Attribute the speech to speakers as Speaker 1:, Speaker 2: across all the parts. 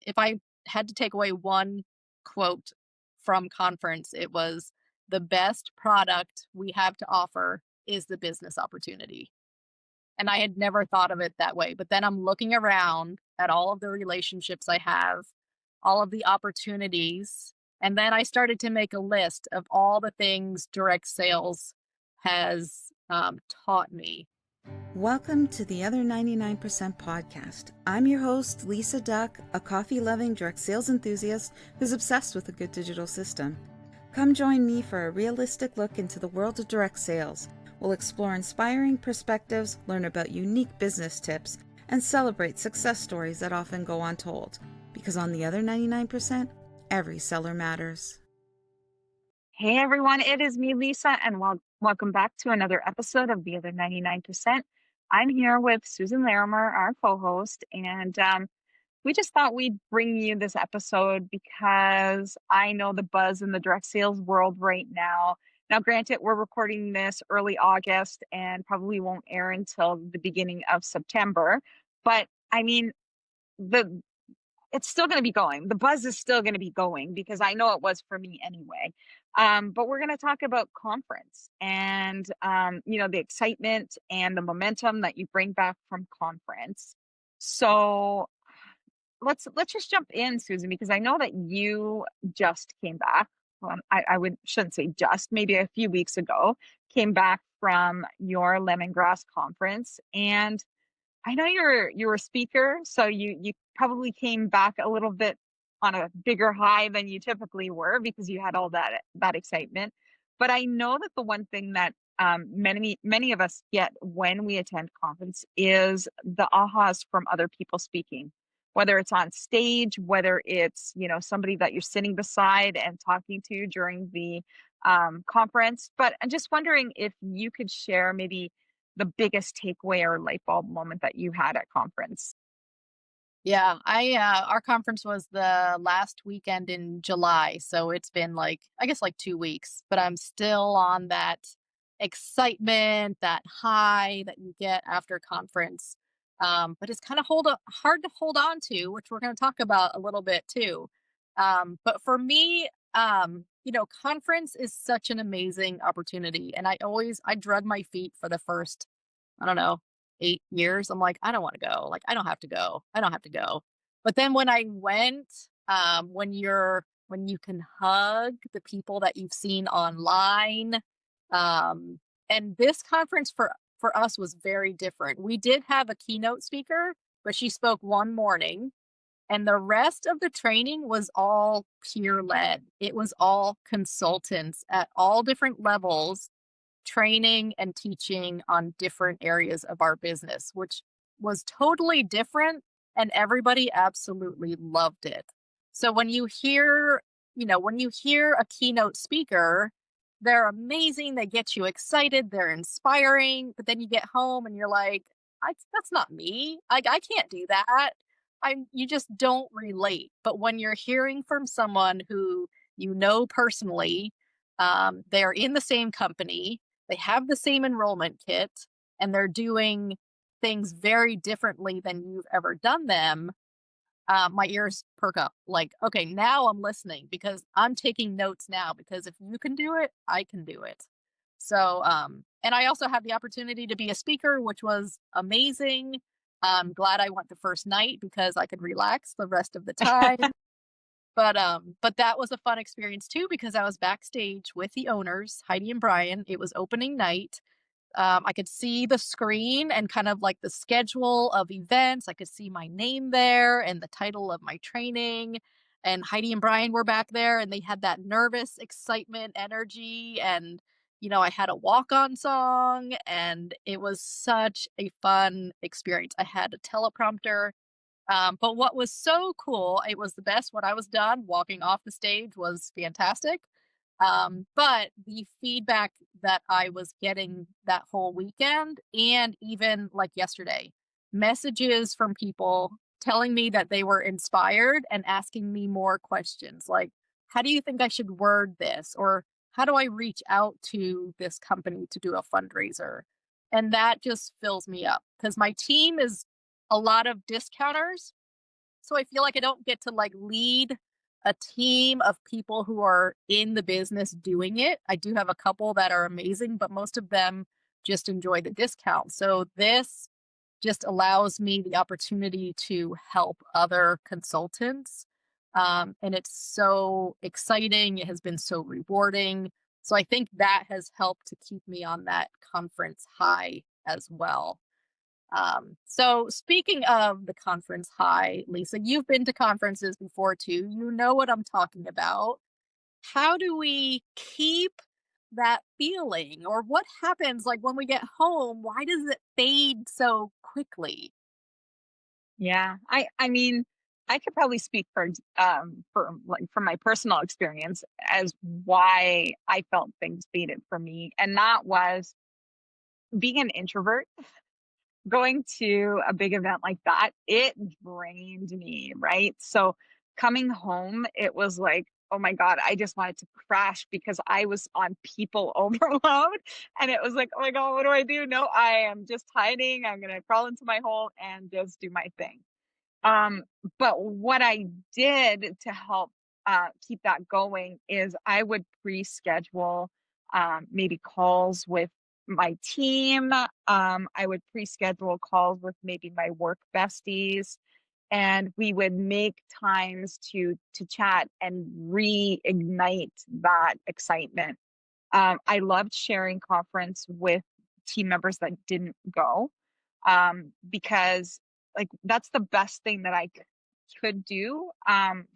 Speaker 1: if I had to take away one quote from conference, it was the best product we have to offer is the business opportunity. And I had never thought of it that way. But then I'm looking around at all of the relationships I have, all of the opportunities. And then I started to make a list of all the things direct sales has taught me.
Speaker 2: Welcome to the Other 99% podcast. I'm your host, Lisa Duck, a coffee-loving direct sales enthusiast who's obsessed with a good digital system. Come join me for a realistic look into the world of direct sales. We'll explore inspiring perspectives, learn about unique business tips, and celebrate success stories that often go untold. Because on the Other 99%, every seller matters.
Speaker 3: Hey everyone, it is me, Lisa, and welcome back to another episode of The Other 99%. I'm here with Susan Larimer, our co-host, and we just thought we'd bring you this episode because I know the buzz in the direct sales world right now. Now, granted, we're recording this early August and probably won't air until the beginning of September, but I mean, it's still going to be going. The buzz is still going to be going because I know it was for me anyway. But we're going to talk about conference and, the excitement and the momentum that you bring back from conference. So let's just jump in, Susan, because I know that you just came back. Well, shouldn't say just, maybe a few weeks ago, came back from your lemongrass conference, and I know you're a speaker, so you probably came back a little bit on a bigger high than you typically were because you had all that excitement. But I know that the one thing that many of us get when we attend conference is the ahas from other people speaking, whether it's on stage, whether it's somebody that you're sitting beside and talking to during the conference. But I'm just wondering if you could share maybe the biggest takeaway or light bulb moment that you had at conference.
Speaker 1: Yeah, our conference was the last weekend in July, so it's been I guess 2 weeks, but I'm still on that excitement, that high that you get after conference. But it's kind of hard to hold on to, which we're going to talk about a little bit too. But for me, conference is such an amazing opportunity, and I drug my feet for the first, I don't know, 8 years. I'm like, "I don't wanna go." Like, "I don't have to go. I don't have to go." But then when I went, when you can hug the people that you've seen online, and this conference for us was very different. We did have a keynote speaker, but she spoke one morning, and the rest of the training was all peer led. It was all consultants at all different levels training and teaching on different areas of our business, which was totally different, and everybody absolutely loved it. So when you hear a keynote speaker, they're amazing, they get you excited, they're inspiring, but then you get home and you're like, that's not me. I can't do that. You just don't relate. But when you're hearing from someone who you know personally, they're in the same company, they have the same enrollment kit, and they're doing things very differently than you've ever done them, my ears perk up. Like, okay, now I'm listening because I'm taking notes now because if you can do it, I can do it. So, and I also had the opportunity to be a speaker, which was amazing. I'm glad I went the first night because I could relax the rest of the time. But that was a fun experience too because I was backstage with the owners, Heidi and Brian. It was opening night. I could see the screen and kind of like the schedule of events. I could see my name there and the title of my training. And Heidi and Brian were back there and they had that nervous excitement energy. And, I had a walk on song and it was such a fun experience. I had a teleprompter. But what was so cool, it was the best when I was done. Walking off the stage was fantastic. But the feedback that I was getting that whole weekend and even like yesterday, messages from people telling me that they were inspired and asking me more questions like, how do you think I should word this? Or how do I reach out to this company to do a fundraiser? And that just fills me up because my team is a lot of discounters. So I feel like I don't get to like lead a team of people who are in the business doing it. I do have a couple that are amazing, but most of them just enjoy the discount. So this just allows me the opportunity to help other consultants. And it's so exciting. It has been so rewarding. So I think that has helped to keep me on that conference high as well. So speaking of the conference high, Lisa, you've been to conferences before too. You know what I'm talking about. How do we keep that feeling? Or what happens like when we get home? Why does it fade so quickly?
Speaker 3: Yeah. I mean, I could probably speak for like from my personal experience as why I felt things faded for me. And that was being an introvert, going to a big event like that, it drained me, right? So coming home, it was like, oh my God, I just wanted to crash because I was on people overload. And it was like, oh my God, what do I do? No, I am just hiding. I'm going to crawl into my hole and just do my thing. Um, but what I did to help keep that going is I would pre-schedule maybe calls with my team. I would pre-schedule calls with maybe my work besties, and we would make times to chat and reignite that excitement. I loved sharing conference with team members that didn't go, because like that's the best thing that could do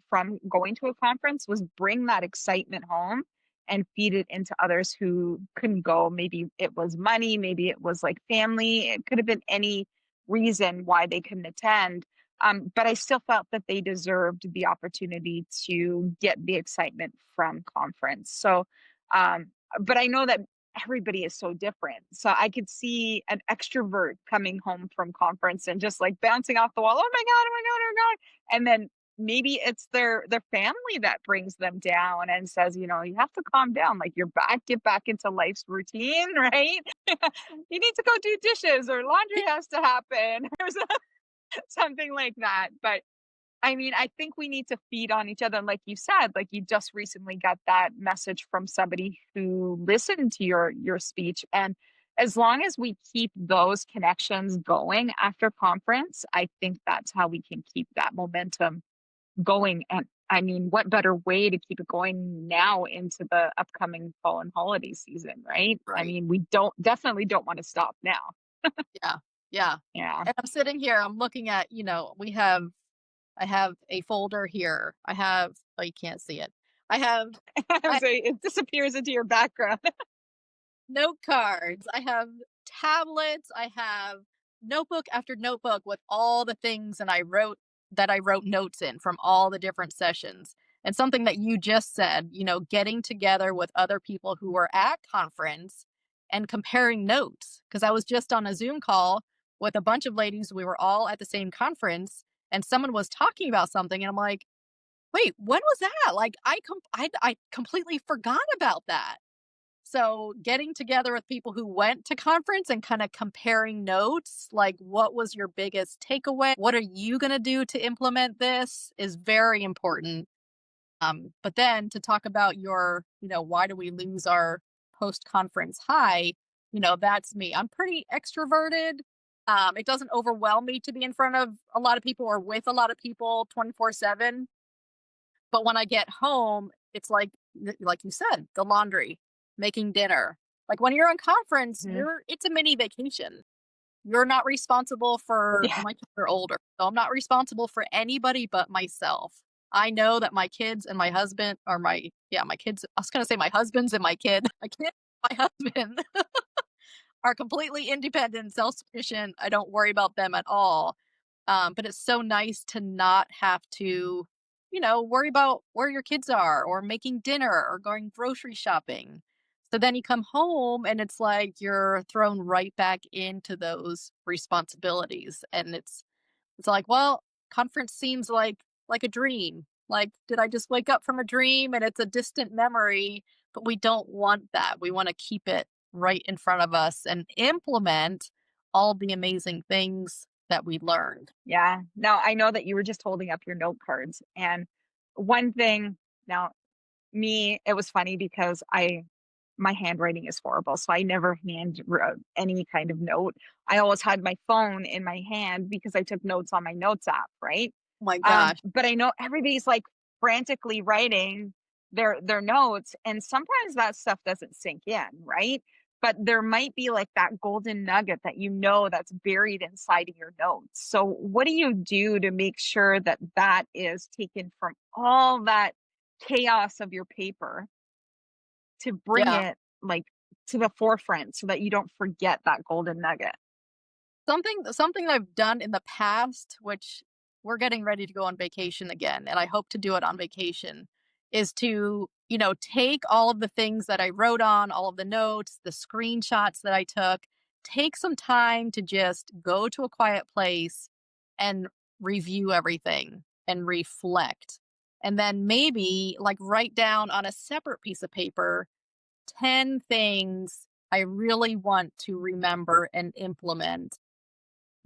Speaker 3: from going to a conference was bring that excitement home and feed it into others who couldn't go. Maybe it was money, maybe it was like family, it could have been any reason why they couldn't attend. But I still felt that they deserved the opportunity to get the excitement from conference. So, um, but I know that everybody is so different. So I could see an extrovert coming home from conference and just like bouncing off the wall. Oh my God, oh my God, oh my God. And then maybe it's their family that brings them down and says, you know, you have to calm down. Like you're back, get back into life's routine, right? You need to go do dishes or laundry has to happen or something like that. But I mean, I think we need to feed on each other. And like you said, like you just recently got that message from somebody who listened to your speech. And as long as we keep those connections going after conference, I think that's how we can keep that momentum going. And I mean, what better way to keep it going now into the upcoming fall and holiday season, right? I
Speaker 1: Right.
Speaker 3: mean, we definitely don't want to stop now.
Speaker 1: Yeah. Yeah.
Speaker 3: Yeah.
Speaker 1: And I'm sitting here, I'm looking at, I have a folder here. Oh, you can't see it. I have
Speaker 3: I
Speaker 1: I
Speaker 3: say it disappears into your background.
Speaker 1: note cards. I have tablets. I have notebook after notebook with all the things I wrote notes in from all the different sessions. And something that you just said, getting together with other people who were at conference and comparing notes. Because I was just on a Zoom call with a bunch of ladies. We were all at the same conference and someone was talking about something. And I'm like, wait, when was that? Like, I completely forgot about that. So, getting together with people who went to conference and kinda comparing notes, like, what was your biggest takeaway? What are you gonna do to implement this is very important. But then to talk about why do we lose our post-conference high, that's me. I'm pretty extroverted. It doesn't overwhelm me to be in front of a lot of people or with a lot of people 24/7. But when I get home, it's like you said, the laundry, making dinner. Like when you're on conference,
Speaker 3: Mhm.
Speaker 1: it's a mini vacation. You're not responsible for
Speaker 3: Yeah.
Speaker 1: my kids are older. So I'm not responsible for anybody but myself. I know that my kids and my husband are my kids. I was gonna say my husband's and my kid. My kid, my husband are completely independent, self-sufficient. I don't worry about them at all. But it's so nice to not have to, worry about where your kids are or making dinner or going grocery shopping. So then you come home and it's like you're thrown right back into those responsibilities. And it's like, well, conference seems like a dream. Like, did I just wake up from a dream and it's a distant memory? But we don't want that. We want to keep it right in front of us and implement all the amazing things that we learned.
Speaker 3: Yeah. Now I know that you were just holding up your note cards. And one thing now, me, it was funny because my handwriting is horrible, so I never handwrote any kind of note. I always had my phone in my hand because I took notes on my notes app, right?
Speaker 1: Oh my gosh.
Speaker 3: But I know everybody's like frantically writing their notes, and sometimes that stuff doesn't sink in, right? But there might be like that golden nugget that that's buried inside of your notes. So what do you do to make sure that that is taken from all that chaos of your paper to bring
Speaker 1: Yeah.
Speaker 3: it like to the forefront so that you don't forget that golden nugget?
Speaker 1: Something I've done in the past, which we're getting ready to go on vacation again, and I hope to do it on vacation, is to, take all of the things that I wrote on, all of the notes, the screenshots that I took, take some time to just go to a quiet place and review everything and reflect. And then maybe like write down on a separate piece of paper 10 things I really want to remember and implement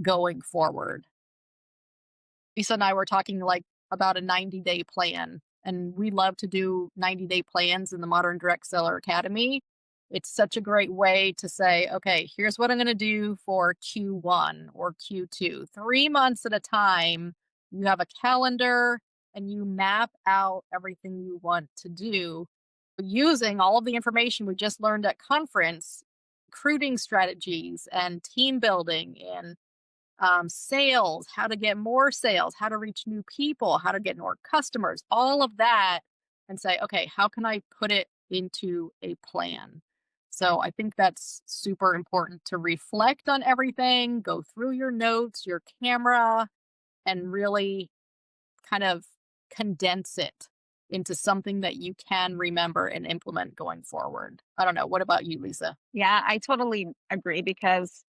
Speaker 1: going forward. Lisa and I were talking like about a 90-day plan, and we love to do 90-day plans in the Modern Direct Seller Academy. It's such a great way to say, okay, here's what I'm going to do for Q1 or Q2. 3 months at a time, you have a calendar and you map out everything you want to do using all of the information we just learned at conference, recruiting strategies and team building and sales, how to get more sales, how to reach new people, how to get more customers, all of that, and say, okay, how can I put it into a plan? So I think that's super important to reflect on everything, go through your notes, your camera, and really kind of condense it into something that you can remember and implement going forward. I don't know. What about you, Lisa?
Speaker 3: Yeah, I totally agree because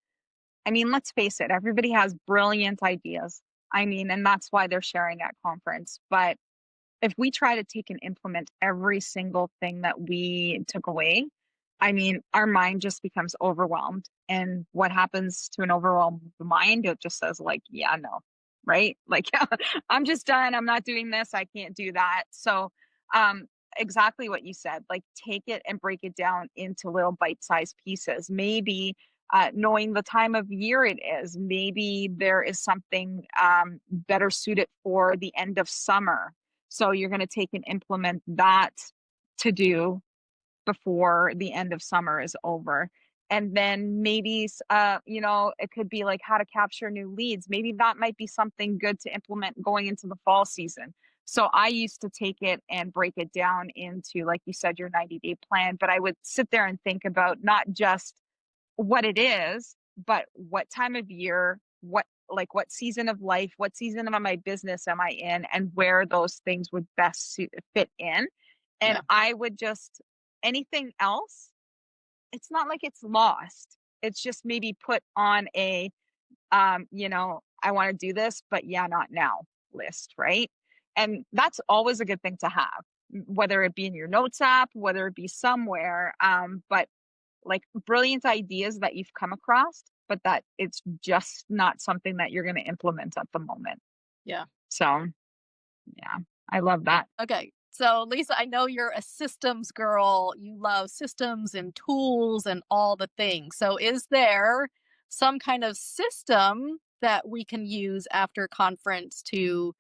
Speaker 3: I mean, let's face it, everybody has brilliant ideas. I mean, and that's why they're sharing at conference. But if we try to take and implement every single thing that we took away, I mean, our mind just becomes overwhelmed. And what happens to an overwhelmed mind? It just says, like, yeah, no, right? Like, I'm just done. I'm not doing this. I can't do that. So, um, exactly what you said, like, take it and break it down into little bite sized pieces. Maybe knowing the time of year it is, maybe there is something better suited for the end of summer, so you're going to take and implement that to do before the end of summer is over. And then maybe, it could be like how to capture new leads. Maybe that might be something good to implement going into the fall season. So I used to take it and break it down into, like you said, your 90-day plan. But I would sit there and think about not just what it is, but what time of year, what season of life, what season of my business am I in, and where those things would fit in. And
Speaker 1: Yeah.
Speaker 3: I would just anything else, it's not like it's lost. It's just maybe put on a I want to do this, but yeah, not now list, right? And that's always a good thing to have, whether it be in your notes app, whether it be somewhere. But like brilliant ideas that you've come across, but that it's just not something that you're going to implement at the moment.
Speaker 1: Yeah.
Speaker 3: So, yeah, I love that.
Speaker 1: Okay. So, Lisa, I know you're a systems girl. You love systems and tools and all the things. So, is there some kind of system that we can use after conference to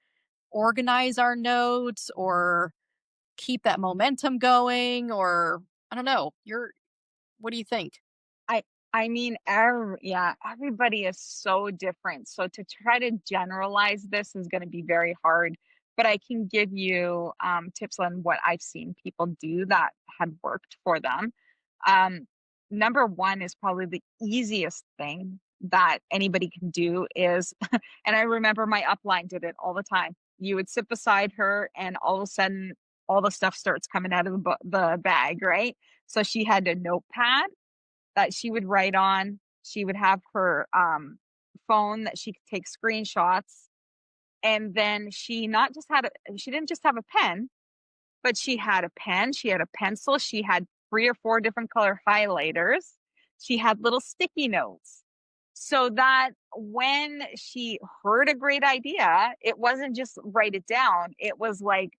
Speaker 1: organize our notes or keep that momentum going? Or I don't know. What do you think?
Speaker 3: I I mean, yeah, everybody is so different. So to try to generalize this is going to be very hard. But I can give you tips on what I've seen people do that had worked for them. Um, Number one is probably the easiest thing that anybody can do is, and I remember my upline did it all the time. You would sit beside her, and all of a sudden, all the stuff starts coming out of the bag, right? So she had a notepad that she would write on. She would have her phone that she could take screenshots. And then she didn't just have a pen, but she had a pen, she had a pencil, she had 3 or 4 different color highlighters. She had little sticky notes. so that when she heard a great idea, it wasn't just write it down. It was like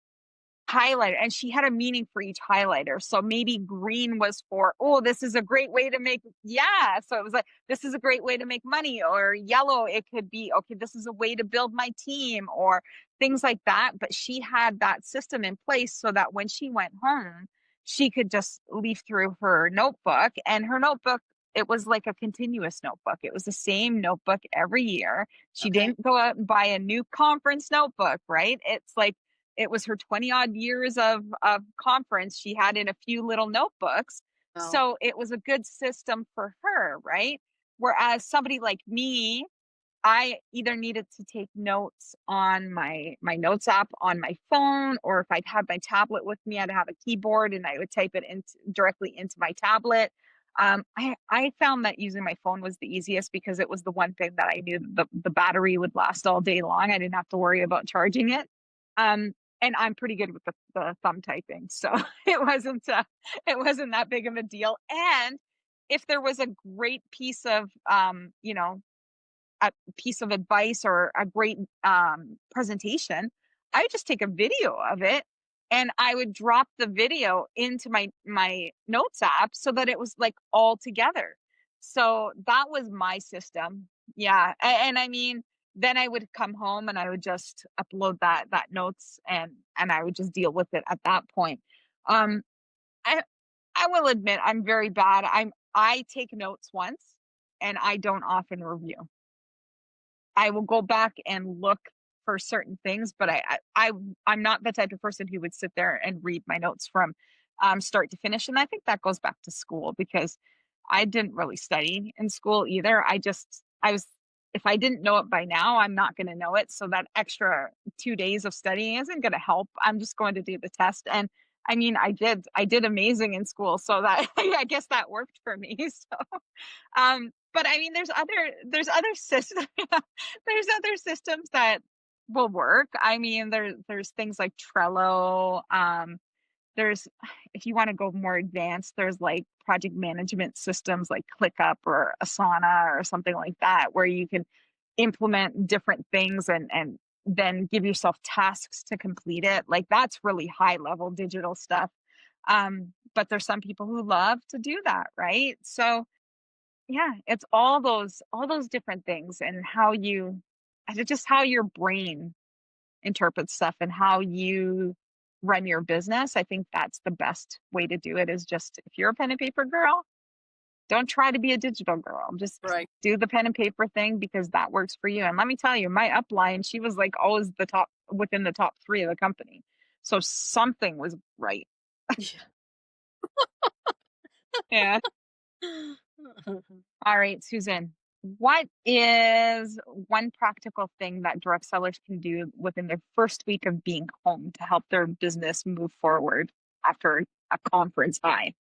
Speaker 3: highlighter, and she had a meaning for each highlighter. So maybe green was for, oh, this is a great way to make, yeah. So it was like, this is a great way to make money. Or yellow, it could be, okay, this is a way to build my team, or things like that. But she had that system in place so that when she went home, she could just leaf through her notebook, and her notebook, it was like a continuous notebook. It was the same notebook every year. She
Speaker 1: Okay.
Speaker 3: didn't go out and buy a new conference notebook, right? It's like, it was her 20 odd years of conference she had in a few little notebooks.
Speaker 1: Oh,
Speaker 3: So it was a good system for her, right? Whereas somebody like me, I either needed to take notes on my notes app on my phone, or if I'd had my tablet with me, I'd have a keyboard and I would type it directly into my tablet. I found that using my phone was the easiest because it was the one thing that I knew the battery would last all day long. I didn't have to worry about charging it. Um, and I'm pretty good with the thumb typing, so it wasn't that big of a deal. And if there was a great piece of a piece of advice or a great presentation, I would just take a video of it and I would drop the video into my notes app so that it was like all together. So that was my system. Yeah. And I mean, then I would come home and I would just upload that notes, and I would just deal with it at that point. Um I I will admit I'm very bad. I take notes once and I don't often review. I will go back and look for certain things, but I'm not the type of person who would sit there and read my notes from start to finish. And I think that goes back to school because I didn't really study in school either. I was, if I didn't know it by now, I'm not going to know it. So that extra 2 days of studying isn't going to help. I'm just going to do the test. And I mean, I did amazing in school. So that, I guess that worked for me. So, but I mean, there's other systems, there's other systems that will work. I mean, there's things like Trello. There's, if you want to go more advanced, there's like project management systems like ClickUp or Asana or something like that, where you can implement different things and then give yourself tasks to complete it. Like that's really high level digital stuff. But there's some people who love to do that, right? So yeah, it's all those different things, and how you, and it's just how your brain interprets stuff and how you run your business. I think that's the best way to do it, is just, if you're a pen and paper girl, don't try to be a digital girl. Just
Speaker 1: right.
Speaker 3: do the pen and paper thing because that works for you. And let me tell you, my upline, she was like always the top, within the top three of the company. So something was right. Yeah.
Speaker 1: Yeah.
Speaker 3: All right, Susan, what is one practical thing that direct sellers can do within their first week of being home to help their business move forward after a conference high?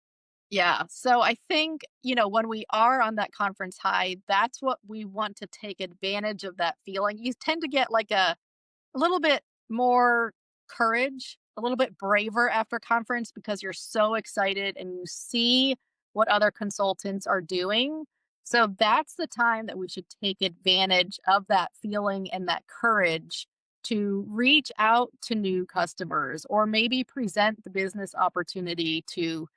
Speaker 1: Yeah. So I think, when we are on that conference high, that's what we want to take advantage of, that feeling. You tend to get like a little bit more courage, a little bit braver after conference because you're so excited and you see what other consultants are doing. So that's the time that we should take advantage of that feeling and that courage to reach out to new customers, or maybe present the business opportunity to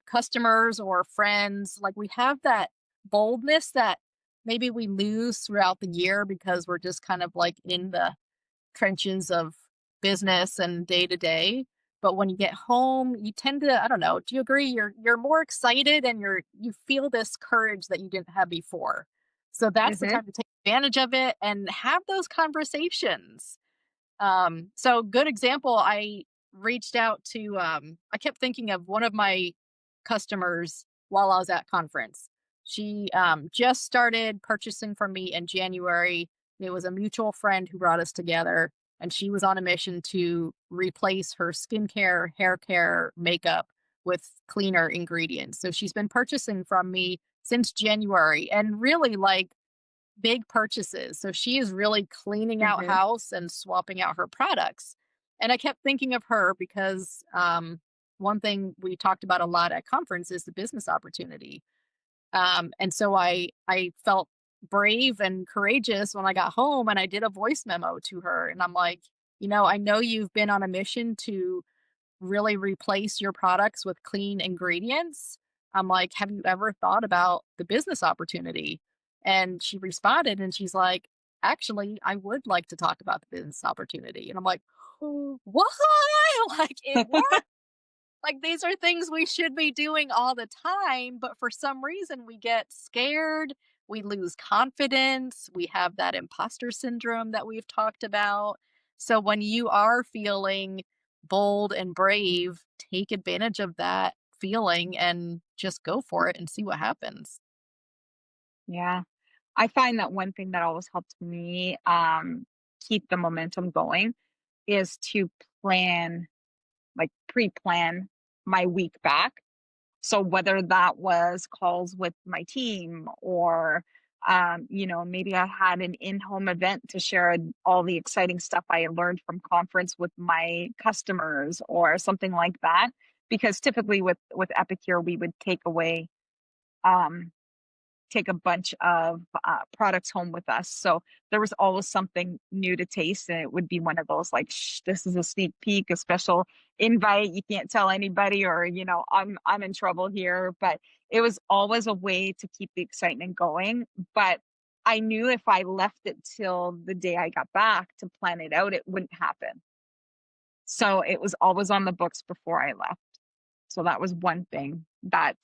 Speaker 1: customers or friends. Like, we have that boldness that maybe we lose throughout the year because we're just kind of like in the trenches of business and day to day. But when you get home, you tend to, I don't know, do you agree? You're more excited and you feel this courage that you didn't have before. So that's the
Speaker 3: Mm-hmm.
Speaker 1: time to take advantage of it and have those conversations. So good example, I reached out to I kept thinking of one of my customers while I was at conference. She just started purchasing from me in January. It was a mutual friend who brought us together, and she was on a mission to replace her skincare, hair care, makeup with cleaner ingredients. So she's been purchasing from me since January, and really like big purchases. So she is really cleaning out
Speaker 3: Mm-hmm.
Speaker 1: house and swapping out her products. And I kept thinking of her because one thing we talked about a lot at conference is the business opportunity. And so I felt brave and courageous when I got home and I did a voice memo to her. And I'm like, I know you've been on a mission to really replace your products with clean ingredients. I'm like, have you ever thought about the business opportunity? And she responded and she's like, actually, I would like to talk about the business opportunity. And I'm like, "Oh, what?" Like, it worked. Like, these are things we should be doing all the time, but for some reason we get scared, we lose confidence, we have that imposter syndrome that we've talked about. So when you are feeling bold and brave, take advantage of that feeling and just go for it and see what happens.
Speaker 3: Yeah. I find that one thing that always helps me keep the momentum going is to plan, like pre-plan my week back. So whether that was calls with my team or maybe I had an in-home event to share all the exciting stuff I had learned from conference with my customers or something like that. Because typically with Epicure, we would um, take a bunch of products home with us. So there was always something new to taste. And it would be one of those like, shh, this is a sneak peek, a special invite. You can't tell anybody, or, I'm in trouble here. But it was always a way to keep the excitement going. But I knew if I left it till the day I got back to plan it out, it wouldn't happen. So it was always on the books before I left. So that was one thing that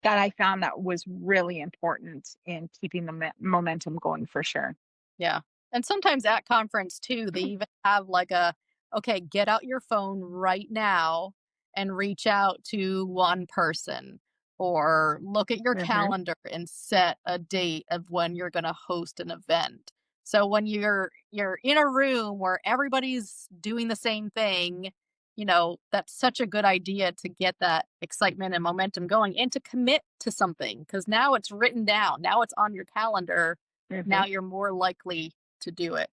Speaker 3: I found that was really important in keeping the momentum going for sure.
Speaker 1: Yeah. And sometimes at conference too, they even have like okay, get out your phone right now and reach out to one person or look at your
Speaker 3: Mhm.
Speaker 1: calendar and set a date of when you're going to host an event. So when you're in a room where everybody's doing the same thing, that's such a good idea to get that excitement and momentum going and to commit to something because now it's written down. Now it's on your calendar,
Speaker 3: Mhm.
Speaker 1: now you're more likely to do it.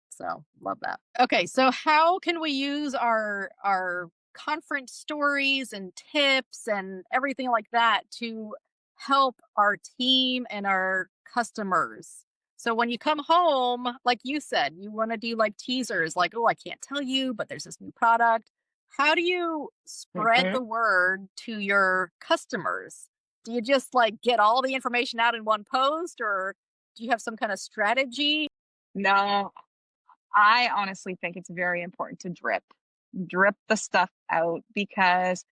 Speaker 1: So, love that. Okay, so how can we use our conference stories and tips and everything like that to help our team and our customers? So when you come home, like you said, you want to do like teasers like, "Oh, I can't tell you, but there's this new product." How do you spread
Speaker 3: Mhm.
Speaker 1: the word to your customers? Do you just like get all the information out in one post or do you have some kind of strategy?
Speaker 3: No, I honestly think it's very important to drip the stuff out because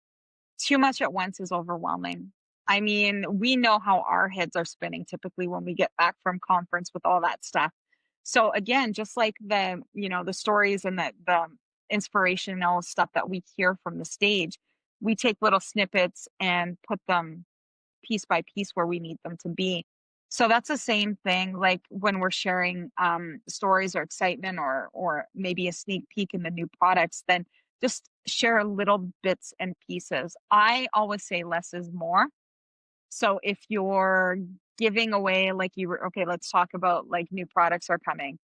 Speaker 3: too much at once is overwhelming. I mean, we know how our heads are spinning typically when we get back from conference with all that stuff. So again, just like the stories and the inspirational stuff that we hear from the stage, we take little snippets and put them piece by piece where we need them to be. So that's the same thing like when we're sharing stories or excitement or maybe a sneak peek in the new products, then just share little bits and pieces. I always say less is more. So if you're giving away like you were okay, let's talk about like new products are coming,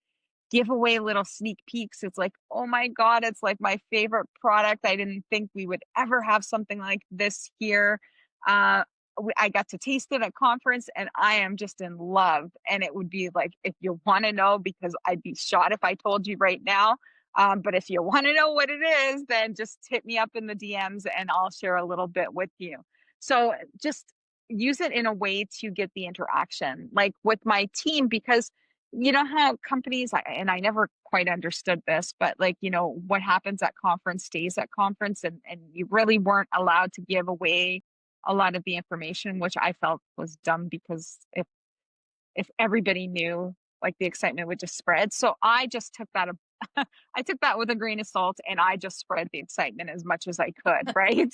Speaker 3: give away little sneak peeks. It's like, oh my God, it's like my favorite product. I didn't think we would ever have something like this here. Uh, I got to taste it at conference and I am just in love. And it would be like, if you want to know, because I'd be shot if I told you right now. But if you want to know what it is, then just hit me up in the DMs and I'll share a little bit with you. So just use it in a way to get the interaction, like with my team, because you know how companies, and I never quite understood this, but like, what happens at conference stays at conference, and you really weren't allowed to give away a lot of the information, which I felt was dumb because if everybody knew, like the excitement would just spread. So I just took that I took that with a grain of salt and I just spread the excitement as much as I could, right?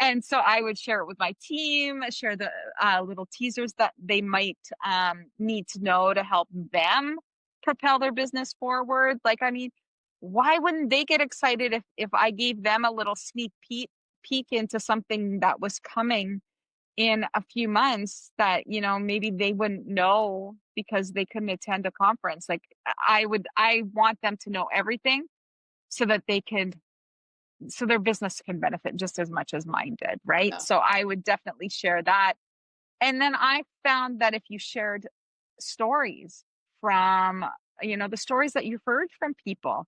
Speaker 3: And so I would share it with my team, share the little teasers that they might need to know to help them propel their business forward. Like, I mean, why wouldn't they get excited if I gave them a little sneak peek into something that was coming in a few months that, maybe they wouldn't know because they couldn't attend a conference. Like I want them to know everything so that so their business can benefit just as much as mine did, right?
Speaker 1: Yeah.
Speaker 3: So I would definitely share that. And then I found that if you shared stories from, the stories that you heard from people,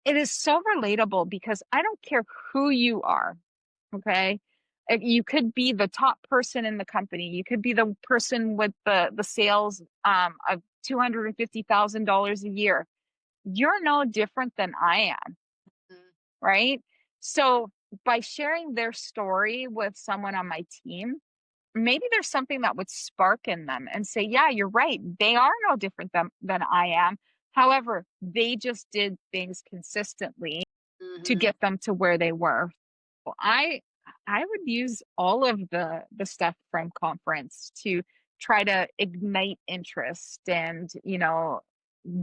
Speaker 3: it is so relatable because I don't care who you are. Okay. You could be the top person in the company. You could be the person with the sales of $250,000 a year. You're no different than I am,
Speaker 1: Mm,
Speaker 3: right? So by sharing their story with someone on my team, maybe there's something that would spark in them and say, yeah, you're right. They are no different than I am. However, they just did things consistently to
Speaker 1: mhm,
Speaker 3: get them to where they were. Well, I would use all of the stuff from conference to try to ignite interest and,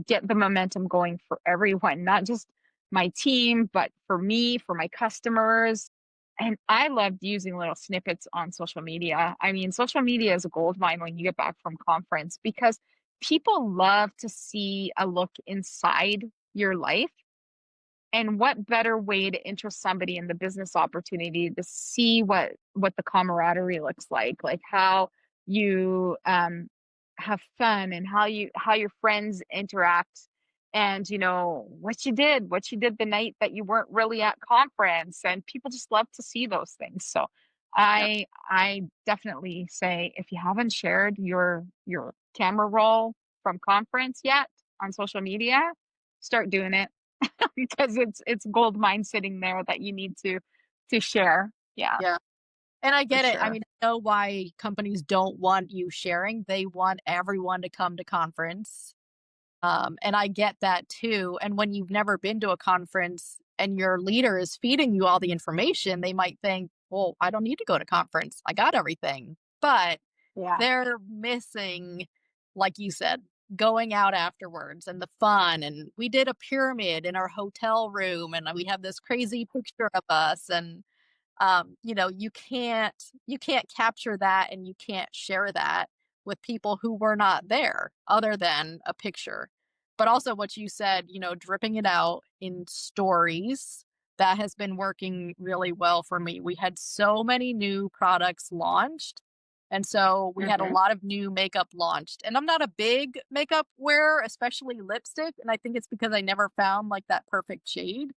Speaker 3: get the momentum going for everyone, not just my team, but for me, for my customers. And I loved using little snippets on social media. I mean, social media is a gold mine when you get back from conference because people love to see a look inside your life, and what better way to interest somebody in the business opportunity to see what the camaraderie looks like how you have fun, and how your friends interact, and what you did the night that you weren't really at conference, and people just love to see those things. So
Speaker 1: yep,
Speaker 3: I definitely say, if you haven't shared your camera roll from conference yet on social media, start doing it. Because it's gold mine sitting there that you need to share. Yeah,
Speaker 1: yeah, and I
Speaker 3: for
Speaker 1: get it. I
Speaker 3: sure.
Speaker 1: mean, I know why companies don't want you sharing. They want everyone to come to conference. And I get that too. And when you've never been to a conference and your leader is feeding you all the information, they might think, well, I don't need to go to conference. I got everything. But
Speaker 3: Yeah.
Speaker 1: they're missing, like you said, going out afterwards and the fun. And we did a pyramid in our hotel room and we have this crazy picture of us. And you can't capture that and you can't share that with people who were not there other than a picture. But also what you said, dripping it out in stories, that has been working really well for me. We had so many new products launched. And so we had a
Speaker 3: Mhm.
Speaker 1: lot of new makeup launched. And I'm not a big makeup wearer, especially lipstick. And I think it's because I never found like that perfect shade,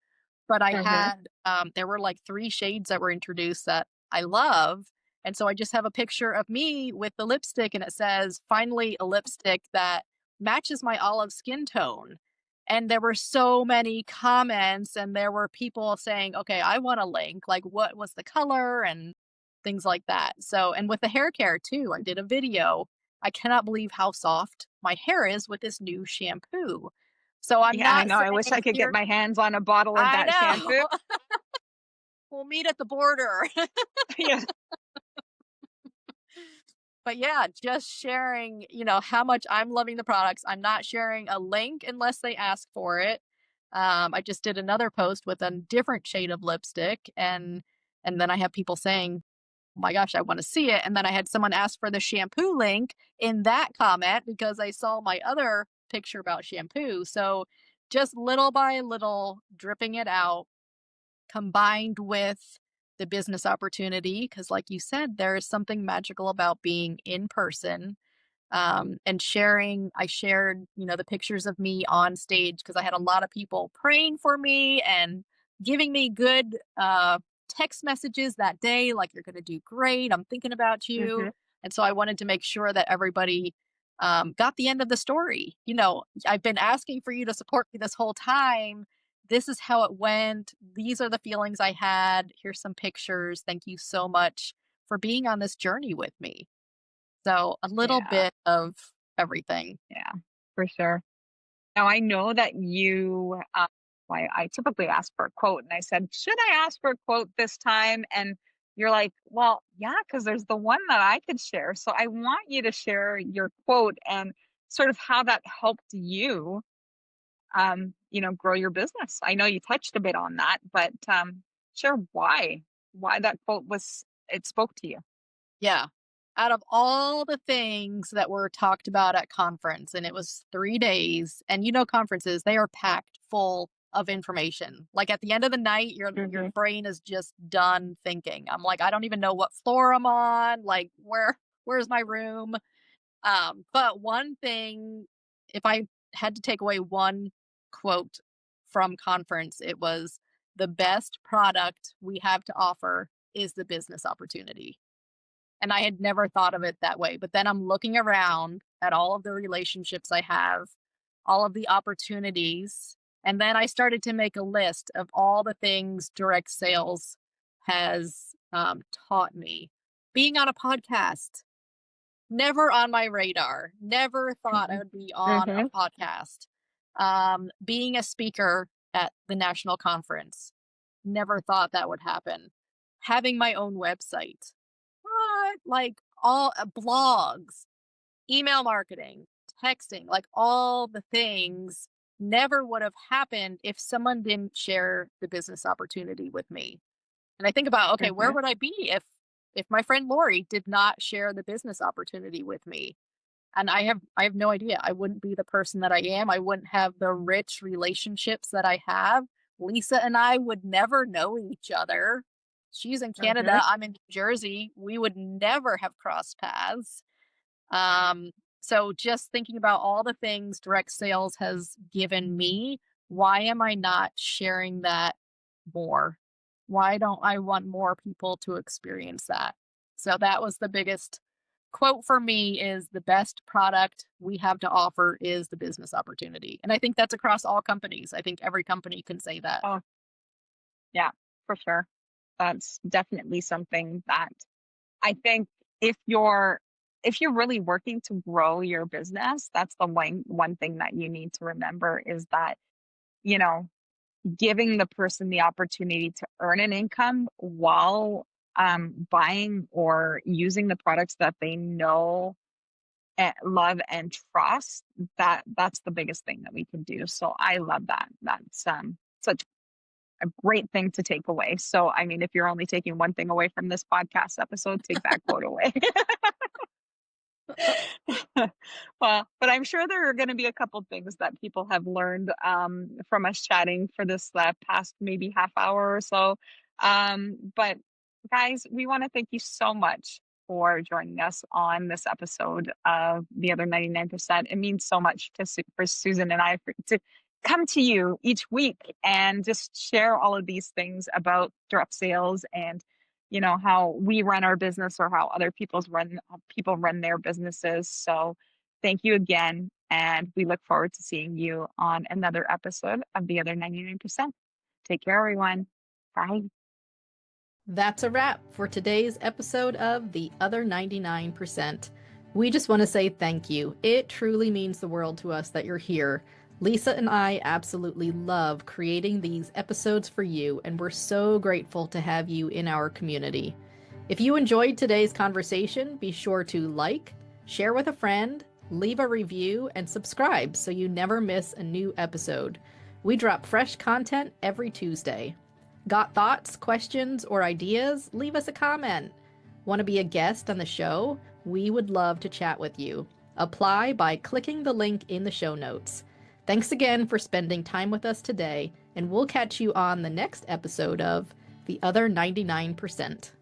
Speaker 1: but I
Speaker 3: Mhm.
Speaker 1: had, there were like 3 shades that were introduced that I love, and so I just have a picture of me with the lipstick, and it says, "Finally, a lipstick that matches my olive skin tone." And there were so many comments, and there were people saying, "Okay, I want a link, like, what was the color?" and things like that. So and with the hair care too, I did a video. I cannot believe how soft my hair is with this new shampoo. So I'm
Speaker 3: Yeah, I
Speaker 1: not
Speaker 3: know. I wish I
Speaker 1: saying
Speaker 3: could get
Speaker 1: here
Speaker 3: my hands on a bottle of
Speaker 1: I
Speaker 3: that
Speaker 1: know.
Speaker 3: shampoo.
Speaker 1: We'll meet at the border.
Speaker 3: Yeah.
Speaker 1: But yeah, just sharing, how much I'm loving the products. I'm not sharing a link unless they ask for it. I just did another post with a different shade of lipstick, and then I have people saying, "Oh my gosh, I want to see it." And then I had someone ask for the shampoo link in that comment because they saw my other picture about shampoo. So just little by little dripping it out, combined with the business opportunity, because like you said, there is something magical about being in person, and sharing. I shared, the pictures of me on stage because I had a lot of people praying for me and giving me good text messages that day, like, "You're going to do great. I'm thinking about you."
Speaker 3: Mhm.
Speaker 1: And so I wanted to make sure that everybody got the end of the story. I've been asking for you to support me this whole time. This is how it went. These are the feelings I had. Here's some pictures. Thank you so much for being on this journey with me. So a little
Speaker 3: Yeah.
Speaker 1: bit of everything.
Speaker 3: Yeah. For sure. Now I know that you. I typically ask for a quote, and I said, "Should I ask for a quote this time?" And you're like, "Well, yeah, because there's the one that I could share." So I want you to share your quote and sort of how that helped you, grow your business. I know you touched a bit on that, but share why that quote it spoke to you.
Speaker 1: Yeah. Out of all the things that were talked about at conference, and it was 3 days, and conferences, they are packed full of information. Like at the end of the night, your
Speaker 3: Mhm.
Speaker 1: brain is just done thinking. I'm like, I don't even know what floor I'm on. Like where's my room? But one thing, if I had to take away one quote from conference, it was the best product we have to offer is the business opportunity. And I had never thought of it that way. But then I'm looking around at all of the relationships I have, all of the opportunities. And then I started to make a list of all the things direct sales has taught me. Being on a podcast, never on my radar, never thought I
Speaker 3: Mhm.
Speaker 1: would be on a
Speaker 3: Mhm.
Speaker 1: podcast. Being a speaker at the national conference, never thought that would happen. Having my own website, what? Like all blogs, email marketing, texting, like all the things never would have happened if someone didn't share the business opportunity with me. And I think about, okay, where
Speaker 3: Mhm.
Speaker 1: would I be if my friend Lori did not share the business opportunity with me? And I have no idea. I wouldn't be the person that I am. I wouldn't have the rich relationships that I have. Lisa and I would never know each other. She's in Canada,
Speaker 3: Mhm.
Speaker 1: I'm in New Jersey. We would never have crossed paths. Um, so just thinking about all the things direct sales has given me, why am I not sharing that more? Why don't I want more people to experience that? So that was the biggest quote for me is the best product we have to offer is the business opportunity. And I think that's across all companies. I think every company can say that.
Speaker 3: Oh, yeah, for sure. That's definitely something that I think if you're if you're really working to grow your business, that's the one thing that you need to remember is that, you know, giving the person the opportunity to earn an income while buying or using the products that they know and love and trust, that's the biggest thing that we can do. So I love that. That's such a great thing to take away. So I mean, if you're only taking one thing away from this podcast episode, take that quote away. Well, but I'm sure there are going to be a couple things that people have learned from us chatting for this past maybe half hour or so. But guys, we want to thank you so much for joining us on this episode of The Other 99%. It means so much to for Susan and I to come to you each week and just share all of these things about direct sales and how we run our business or how other people run their businesses. So thank you again, and we look forward to seeing you on another episode of The Other 99%. Take care, everyone. Bye.
Speaker 1: That's a wrap for today's episode of The Other 99%. We just want to say thank you. It truly means the world to us that you're here. Lisa and I absolutely love creating these episodes for you, and we're so grateful to have you in our community. If you enjoyed today's conversation, be sure to like, share with a friend, leave a review, and subscribe so you never miss a new episode. We drop fresh content every Tuesday. Got thoughts, questions, or ideas? Leave us a comment. Want to be a guest on the show? We would love to chat with you. Apply by clicking the link in the show notes. Thanks again for spending time with us today, and we'll catch you on the next episode of The Other 99%.